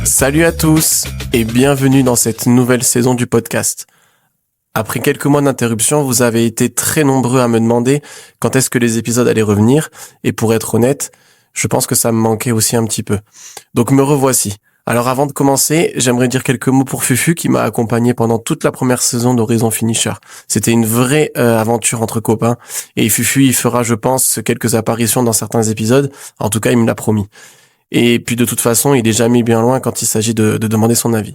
Salut à tous et bienvenue dans cette nouvelle saison du podcast. Après quelques mois d'interruption, vous avez été très nombreux à me demander quand est-ce que les épisodes allaient revenir, et pour être honnête, je pense que ça me manquait aussi un petit peu. Donc me revoici. Alors avant de commencer, j'aimerais dire quelques mots pour Fufu qui m'a accompagné pendant toute la première saison d'Horizon Finisher. C'était une vraie aventure entre copains, et Fufu il fera, je pense, quelques apparitions dans certains épisodes. En tout cas, il me l'a promis. Et puis de toute façon, il est jamais bien loin quand il s'agit de demander son avis.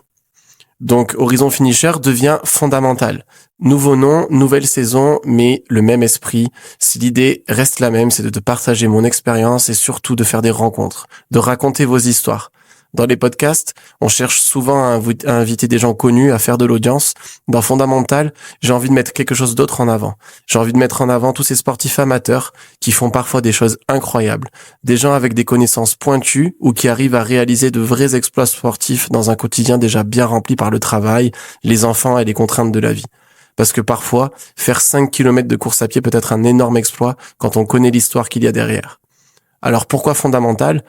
Donc Horizon Finisher devient fondamental. Nouveau nom, nouvelle saison, mais le même esprit. Si l'idée reste la même, c'est de partager mon expérience et surtout de faire des rencontres, de raconter vos histoires. Dans les podcasts, on cherche souvent à inviter des gens connus, à faire de l'audience. Dans Fondamental, j'ai envie de mettre quelque chose d'autre en avant. J'ai envie de mettre en avant tous ces sportifs amateurs qui font parfois des choses incroyables. Des gens avec des connaissances pointues ou qui arrivent à réaliser de vrais exploits sportifs dans un quotidien déjà bien rempli par le travail, les enfants et les contraintes de la vie. Parce que parfois, faire 5 km de course à pied peut être un énorme exploit quand on connaît l'histoire qu'il y a derrière. Alors pourquoi Fondamental ?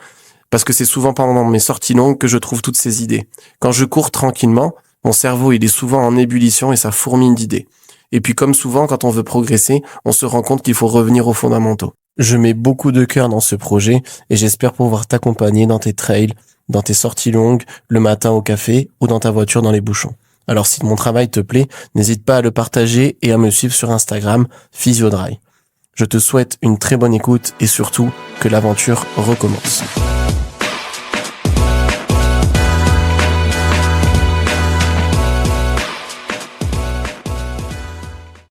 Parce que c'est souvent pendant mes sorties longues que je trouve toutes ces idées. Quand je cours tranquillement, mon cerveau il est souvent en ébullition et ça fourmille d'idées. Et puis comme souvent, quand on veut progresser, on se rend compte qu'il faut revenir aux fondamentaux. Je mets beaucoup de cœur dans ce projet et j'espère pouvoir t'accompagner dans tes trails, dans tes sorties longues, le matin au café ou dans ta voiture dans les bouchons. Alors si mon travail te plaît, n'hésite pas à le partager et à me suivre sur Instagram, PhysioDry. Je te souhaite une très bonne écoute et surtout que l'aventure recommence.